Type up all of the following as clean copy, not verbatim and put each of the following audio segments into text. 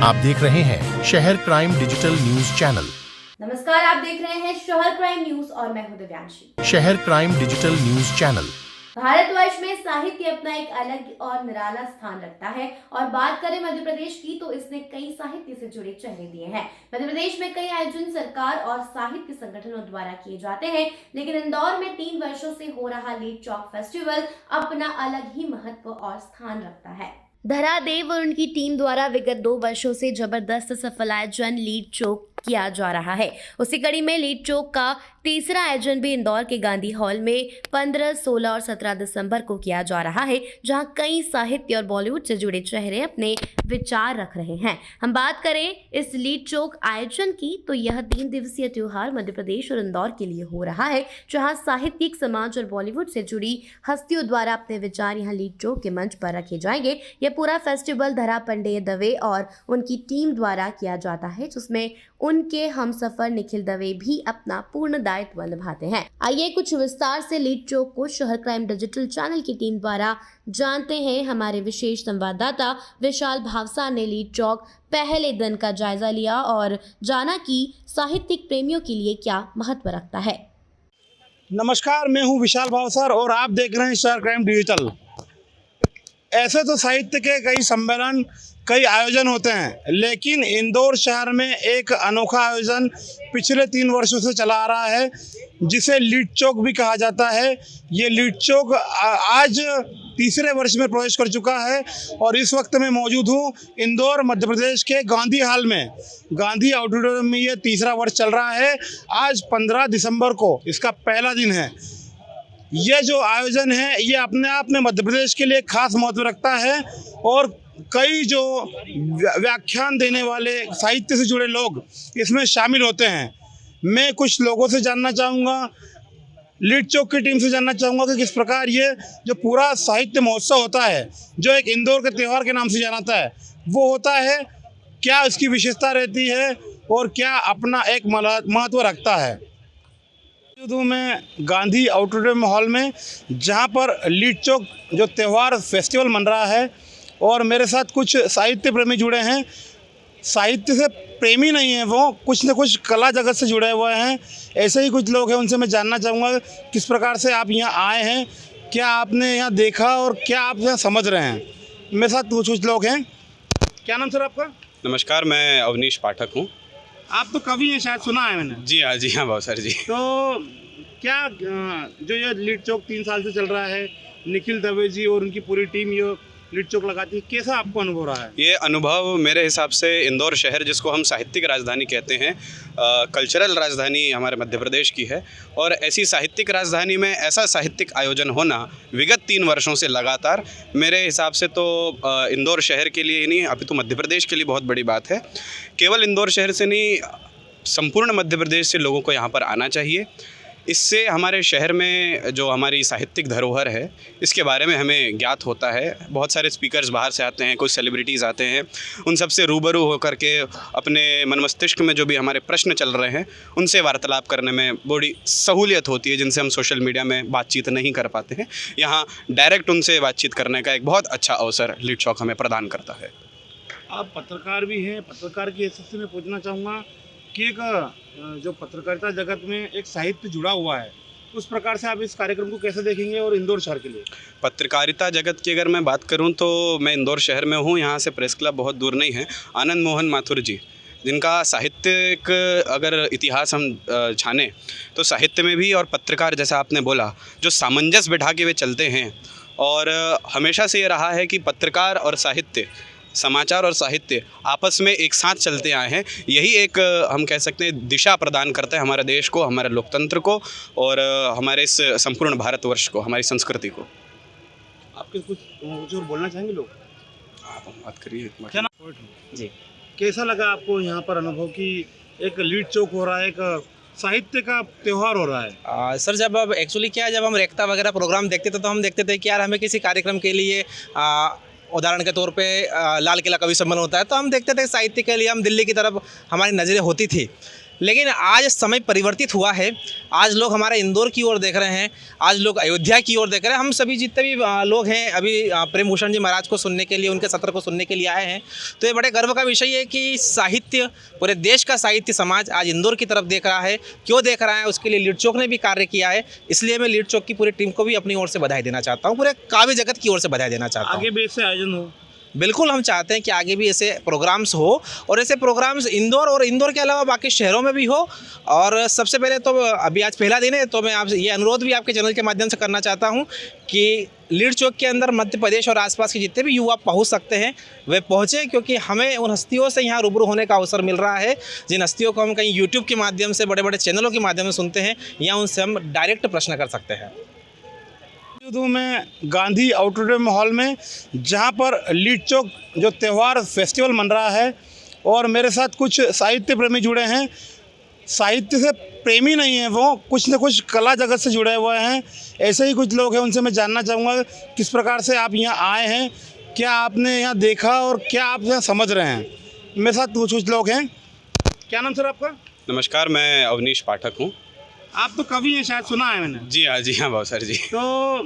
आप देख रहे हैं शहर क्राइम डिजिटल न्यूज चैनल। नमस्कार, आप देख रहे हैं शहर क्राइम न्यूज और मैं हूं दिव्यांशी। शहर crime digital news channel Bharatvarsh में साहित्य अपना एक अलग और निराला स्थान रखता है और बात करें मध्य प्रदेश की तो इसने कई साहित्य से जुड़े चेहरे दिए हैं। मध्य प्रदेश में कई आयोजन सरकार और साहित्य संगठनों द्वारा किए जाते हैं, लेकिन इंदौर में 3 वर्षों से हो रहा लीड चौक फेस्टिवल अपना अलग ही महत्व और स्थान रखता है। धरा देव और उनकी टीम द्वारा विगत 2 वर्षों से जबरदस्त सफल आयोजन लीड चौक किया जा रहा है। उसी कड़ी में लीड चौक का तीसरा आयोजन भी इंदौर के गांधी हॉल में 15, 16 और 17 दिसंबर को किया जा रहा है, जहां कई साहित्य और बॉलीवुड से जुड़े चेहरे अपने विचार रख रहे हैं। हम बात करें इस लीड चौक आयोजन की तो यह 3 दिवसीय त्योहार मध्य प्रदेश और इंदौर के लिए हो रहा है, जहां साहित्यिक, समाज और बॉलीवुड से जुड़ी हस्तियों द्वारा अपने विचार यहां लीड चौक के मंच पर रखे जाएंगे। यह पूरा फेस्टिवल धरा पंडेय दवे और उनकी टीम द्वारा किया जाता है, जिसमें उनके हमसफर निखिल दवे भी अपना पूर्ण दायित्व निभाते हैं। आइए कुछ विस्तार से लीड चौक को शहर क्राइम डिजिटल चैनल की टीम द्वारा जानते हैं। हमारे विशेष संवाददाता विशाल भावसा ने लीड चौक पहले दिन का जायजा लिया और जाना कि साहित्यिक प्रेमियों के लिए क्या महत्व रखता है। नमस्कार, मैं हूं विशाल भावसार और आप देख रहे हैं शहर क्राइम डिजिटल। ऐसे तो साहित्य के कई सम्मेलन, कई आयोजन होते हैं, लेकिन इंदौर शहर में एक अनोखा आयोजन पिछले 3 वर्षों से चला आ रहा है, जिसे लीड चौक भी कहा जाता है। ये लीड चौक आज तीसरे वर्ष में प्रवेश कर चुका है और इस वक्त मैं मौजूद हूँ इंदौर मध्य प्रदेश के गांधी हॉल में, गांधी ऑडिटोरियम में। ये तीसरा वर्ष चल रहा है। आज 15 दिसंबर को इसका पहला दिन है। यह जो आयोजन है ये अपने आप में मध्य प्रदेश के लिए खास महत्व रखता है और कई जो व्याख्यान देने वाले साहित्य से जुड़े लोग इसमें शामिल होते हैं। मैं कुछ लोगों से जानना चाहूँगा, लीड चौक की टीम से जानना चाहूँगा कि किस प्रकार ये जो पूरा साहित्य महोत्सव होता है, जो एक इंदौर के त्यौहार के नाम से जानाता है, वो होता है, क्या इसकी विशेषता रहती है और क्या अपना एक महत्व रखता है। मैं गांधी ऑडिटोरियम हॉल में, जहाँ पर लीड चौक जो त्यौहार फेस्टिवल मन रहा है और मेरे साथ कुछ साहित्य प्रेमी जुड़े हैं। साहित्य से प्रेमी नहीं है वो, कुछ न कुछ कला जगत से जुड़े हुए हैं। ऐसे ही कुछ लोग हैं, उनसे मैं जानना चाहूँगा किस प्रकार से आप यहाँ आए हैं, क्या आपने यहाँ देखा और क्या आप यहाँ समझ रहे हैं। मेरे साथ कुछ लोग हैं। क्या नाम सर आपका? नमस्कार, मैं अवनीश पाठक हूँ। आप तो कवि हैं, शायद सुना है मैंने। जी हाँ बहुत सर जी। तो क्या जो ये लीड चौक 3 साल से चल रहा है, निखिल दवे जी और उनकी पूरी टीम ये लीड चौक लगाती है, कैसा आपको अनुभव रहा है? ये अनुभव मेरे हिसाब से इंदौर शहर, जिसको हम साहित्यिक राजधानी कहते हैं, कल्चरल राजधानी हमारे मध्य प्रदेश की है, और ऐसी साहित्यिक राजधानी में ऐसा साहित्यिक आयोजन होना विगत 3 वर्षों से लगातार, मेरे हिसाब से तो इंदौर शहर के लिए ही नहीं अपितु मध्य प्रदेश के लिए बहुत बड़ी बात है। केवल इंदौर शहर से नहीं, संपूर्ण मध्य प्रदेश से लोगों को यहाँ पर आना चाहिए। इससे हमारे शहर में जो हमारी साहित्यिक धरोहर है, इसके बारे में हमें ज्ञात होता है। बहुत सारे स्पीकर्स बाहर से आते हैं, कुछ सेलिब्रिटीज़ आते हैं, उन सब से रूबरू होकर के अपने मन मस्तिष्क में जो भी हमारे प्रश्न चल रहे हैं उनसे वार्तालाप करने में बड़ी सहूलियत होती है, जिनसे हम सोशल मीडिया में बातचीत नहीं कर पाते हैं। यहाँ डायरेक्ट उनसे बातचीत करने का एक बहुत अच्छा अवसर लीड चौक हमें प्रदान करता है। आप पत्रकार भी हैं, पत्रकार की हैसियत से मैं पूछना चाहूँगा कि एक जो पत्रकारिता जगत में एक साहित्य जुड़ा हुआ है, उस प्रकार से आप इस कार्यक्रम को कैसे देखेंगे और इंदौर शहर के लिए? पत्रकारिता जगत की अगर मैं बात करूं तो मैं इंदौर शहर में हूं। यहाँ से प्रेस क्लब बहुत दूर नहीं है। आनंद मोहन माथुर जी, जिनका साहित्यिक अगर इतिहास हम छाने तो साहित्य में भी और पत्रकार, जैसा आपने बोला, जो सामंजस्य बिठा के वे चलते हैं, और हमेशा से ये रहा है कि पत्रकार और साहित्य, समाचार और साहित्य आपस में एक साथ चलते आए हैं। यही एक हम कह सकते हैं दिशा प्रदान करता है हमारे देश को, हमारे लोकतंत्र को और हमारे इस संपूर्ण भारतवर्ष को, हमारी संस्कृति को। आपके कुछ और बोलना चाहेंगे लोग? आप बात करिए। क्या नाम जी, कैसा लगा आपको यहाँ पर अनुभव कि एक लीड चौक हो रहा है, एक साहित्य का त्यौहार हो रहा है? सर, जब अब एक्चुअली क्या है, जब हम रेख्ता वगैरह प्रोग्राम देखते थे तो हम देखते थे कि यार हमें किसी कार्यक्रम के लिए उदाहरण के तौर पे लाल किला कवि सम्मेलन होता है तो हम देखते थे साहित्य के लिए हम दिल्ली की तरफ हमारी नज़रें होती थी। लेकिन आज समय परिवर्तित हुआ है। आज लोग हमारे इंदौर की ओर देख रहे हैं, आज लोग अयोध्या की ओर देख रहे हैं। हम सभी जितने भी लोग हैं अभी प्रेम भूषण जी महाराज को सुनने के लिए, उनके सत्र को सुनने के लिए आए हैं। तो ये बड़े गर्व का विषय है कि साहित्य, पूरे देश का साहित्य समाज आज इंदौर की तरफ देख रहा है। क्यों देख रहा है, उसके लिए लीड चौक ने भी कार्य किया है। इसलिए मैं लीड चौक की पूरी टीम को भी अपनी ओर से बधाई देना चाहता हूँ, पूरे काव्य जगत की ओर से बधाई देना चाहता हूँ। आगे भी ऐसे आयोजन हो। बिल्कुल, हम चाहते हैं कि आगे भी ऐसे प्रोग्राम्स हो और ऐसे प्रोग्राम्स इंदौर और इंदौर के अलावा बाकी शहरों में भी हो। और सबसे पहले तो अभी आज पहला दिन है, तो मैं आपसे ये अनुरोध भी आपके चैनल के माध्यम से करना चाहता हूँ कि लीड चौक के अंदर मध्य प्रदेश और आसपास के जितने भी युवा पहुँच सकते हैं वे पहुँचें, क्योंकि हमें उन हस्तियों से यहाँ रूबरू होने का अवसर मिल रहा है जिन हस्तियों को हम कहीं यूट्यूब के माध्यम से, बड़े बड़े चैनलों के माध्यम से सुनते हैं, या उनसे हम डायरेक्ट प्रश्न कर सकते हैं। हूँ मैं गांधी ऑडिटोरियम हॉल में, जहां पर लीड चौक जो त्यौहार फेस्टिवल मन रहा है, और मेरे साथ कुछ साहित्य प्रेमी जुड़े हैं। साहित्य से प्रेमी नहीं है वो, कुछ न कुछ कला जगत से जुड़े हुए हैं। ऐसे ही कुछ लोग हैं, उनसे मैं जानना चाहूँगा किस प्रकार से आप यहाँ आए हैं, क्या आपने यहाँ देखा और क्या आप यहाँ समझ रहे हैं। मेरे साथ कुछ लोग हैं। क्या नाम सर आपका? नमस्कार, मैं अवनीश पाठक हूँ। आप तो कवि हैं, शायद सुना है मैंने। जी हाँ भाव सर जी। तो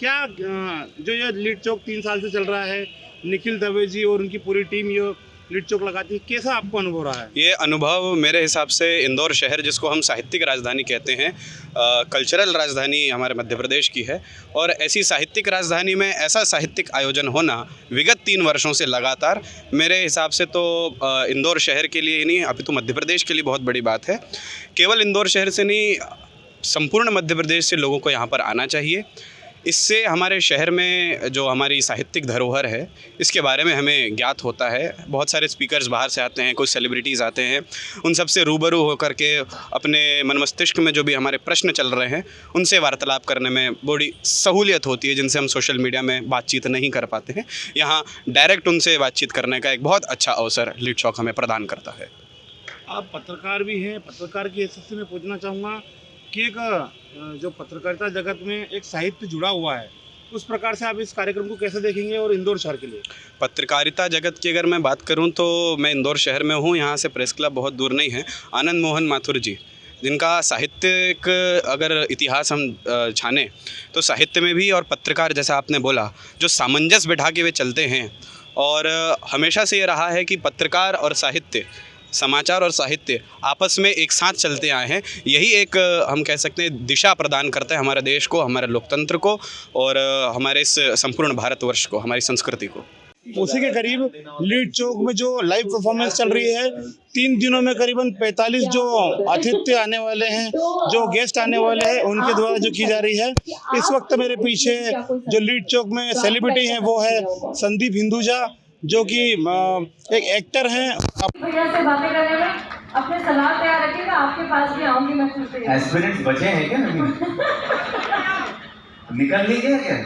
क्या जो ये लीड चौक 3 साल से चल रहा है, निखिल दवे जी और उनकी पूरी टीम ये लीड चौक लगाती है, कैसा आपको अनुभव रहा है? ये अनुभव मेरे हिसाब से इंदौर शहर, जिसको हम साहित्यिक राजधानी कहते हैं, कल्चरल राजधानी हमारे मध्य प्रदेश की है, और ऐसी साहित्यिक राजधानी में ऐसा साहित्यिक आयोजन होना विगत 3 वर्षों से लगातार, मेरे हिसाब से तो इंदौर शहर के लिए ही नहीं अपितु मध्य प्रदेश के लिए बहुत बड़ी बात है। केवल इंदौर शहर से नहीं, संपूर्ण मध्य प्रदेश से लोगों को यहाँ पर आना चाहिए। इससे हमारे शहर में जो हमारी साहित्यिक धरोहर है, इसके बारे में हमें ज्ञात होता है। बहुत सारे स्पीकर्स बाहर से आते हैं, कुछ सेलिब्रिटीज़ आते हैं, उन सब से रूबरू होकर के अपने मन मस्तिष्क में जो भी हमारे प्रश्न चल रहे हैं उनसे वार्तालाप करने में बड़ी सहूलियत होती है, जिनसे हम सोशल मीडिया में बातचीत नहीं कर पाते हैं। यहाँ डायरेक्ट उनसे बातचीत करने का एक बहुत अच्छा अवसर लीड चौक हमें प्रदान करता है। आप पत्रकार भी हैं, पत्रकार की हैसियत से मैं पूछना चाहूँगा कि एक जो पत्रकारिता जगत में एक साहित्य जुड़ा हुआ है, उस प्रकार से आप इस कार्यक्रम को कैसे देखेंगे और इंदौर शहर के लिए? पत्रकारिता जगत की अगर मैं बात करूं तो मैं इंदौर शहर में हूं, यहाँ से प्रेस क्लब बहुत दूर नहीं है। आनंद मोहन माथुर जी, जिनका साहित्यिक अगर इतिहास हम छाने तो साहित्य में भी और पत्रकार, जैसा आपने बोला, जो सामंजस्य बिठा के वे चलते हैं, और हमेशा से ये रहा है कि पत्रकार और साहित्य, समाचार और साहित्य आपस में एक साथ चलते आए हैं। यही एक हम कह सकते हैं दिशा प्रदान करता है हमारे देश को, हमारे लोकतंत्र को, और हमारे इस संपूर्ण भारतवर्ष को, हमारी संस्कृति को। उसी के करीब लीड चौक में जो लाइव परफॉर्मेंस चल रही है, 3 दिनों में करीबन 45 जो अतिथि आने वाले हैं, जो गेस्ट आने वाले हैं, उनके द्वारा जो की जा रही है। इस वक्त मेरे पीछे जो लीड चौक में सेलिब्रिटी हैं वो है संदीप हिंदुजा, जो कि एक एक्टर हैं। भैया से बातें करने में अपने सलाह तैयार रखिएगा, आपके पास भी आऊंगी मैं फिर से। एस्पिरेंट्स बचे हैं क्या? नहीं निकल नहीं गया क्या?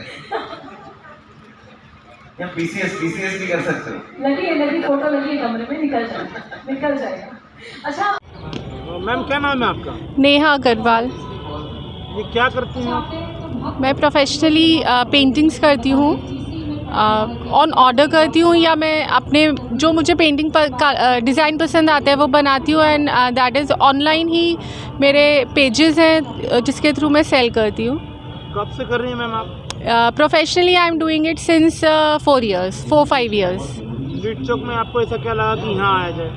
या पीसीएस भी कर सकते हो? लगी फोटो लगी कमरे में, निकल जाएगा। अच्छा मैम, क्या नाम है आपका? नेहा अग्रवाल। ये क्या करती हैं? मैं प्रोफेशनली पेंटिंग्स करती हूँ, ऑन ऑर्डर करती हूँ, या मैं अपने जो मुझे पेंटिंग पर डिज़ाइन पसंद आता है वो बनाती हूँ, एंड दैट इज़ ऑनलाइन ही मेरे पेजेस हैं जिसके थ्रू मैं सेल करती हूँ। कब से कर रही हैं मैम आप? Professionally I am doing it since 4-5 years। लीड चौक में आपको ऐसा क्या लगा कि यहाँ आया जाए?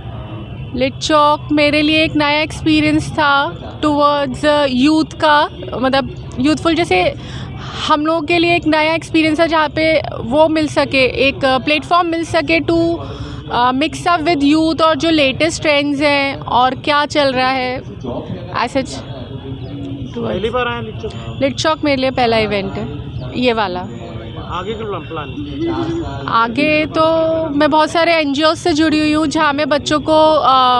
लीड चौक मेरे लिए एक नया एक्सपीरियंस था टूवर्ड्स यूथ का, मतलब यूथफुल, जैसे हम लोगों के लिए एक नया एक्सपीरियंस है जहाँ पे वो मिल सके, एक प्लेटफॉर्म मिल सके to mix up with youth और जो लेटेस्ट ट्रेंड्स हैं और क्या चल रहा है ऐसे। पहली बार आए लीड चौक? लीड चौक मेरे लिए पहला इवेंट है ये वाला। आगे का प्लान है? आगे तो मैं बहुत सारे NGOs से जुड़ी हुई हूँ जहाँ मैं बच्चों को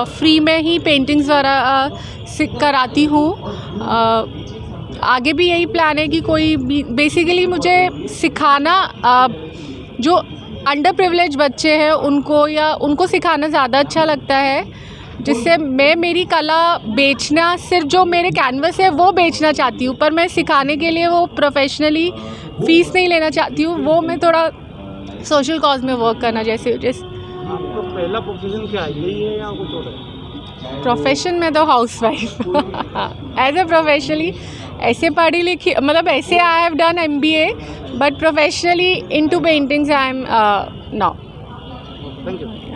फ्री में ही पेंटिंग्स वगैरह कराती हूँ। आगे भी यही प्लान है कि कोई बेसिकली मुझे सिखाना, जो अंडर प्रिविलेज बच्चे हैं उनको सिखाना ज़्यादा अच्छा लगता है, जिससे मैं मेरी कला बेचना, सिर्फ जो मेरे कैनवस है वो बेचना चाहती हूँ, पर मैं सिखाने के लिए वो प्रोफेशनली फ़ीस नहीं लेना चाहती हूँ। वो मैं थोड़ा सोशल कॉज में वर्क करना, जैसे आपका पहला प्रोफेशन क्या है, यही है या कुछ और है? प्रोफेशन में तो house wife as a professionally ऐसे पढ़ी लिखी मतलब ऐसे I have done MBA but professionally into paintings I am now.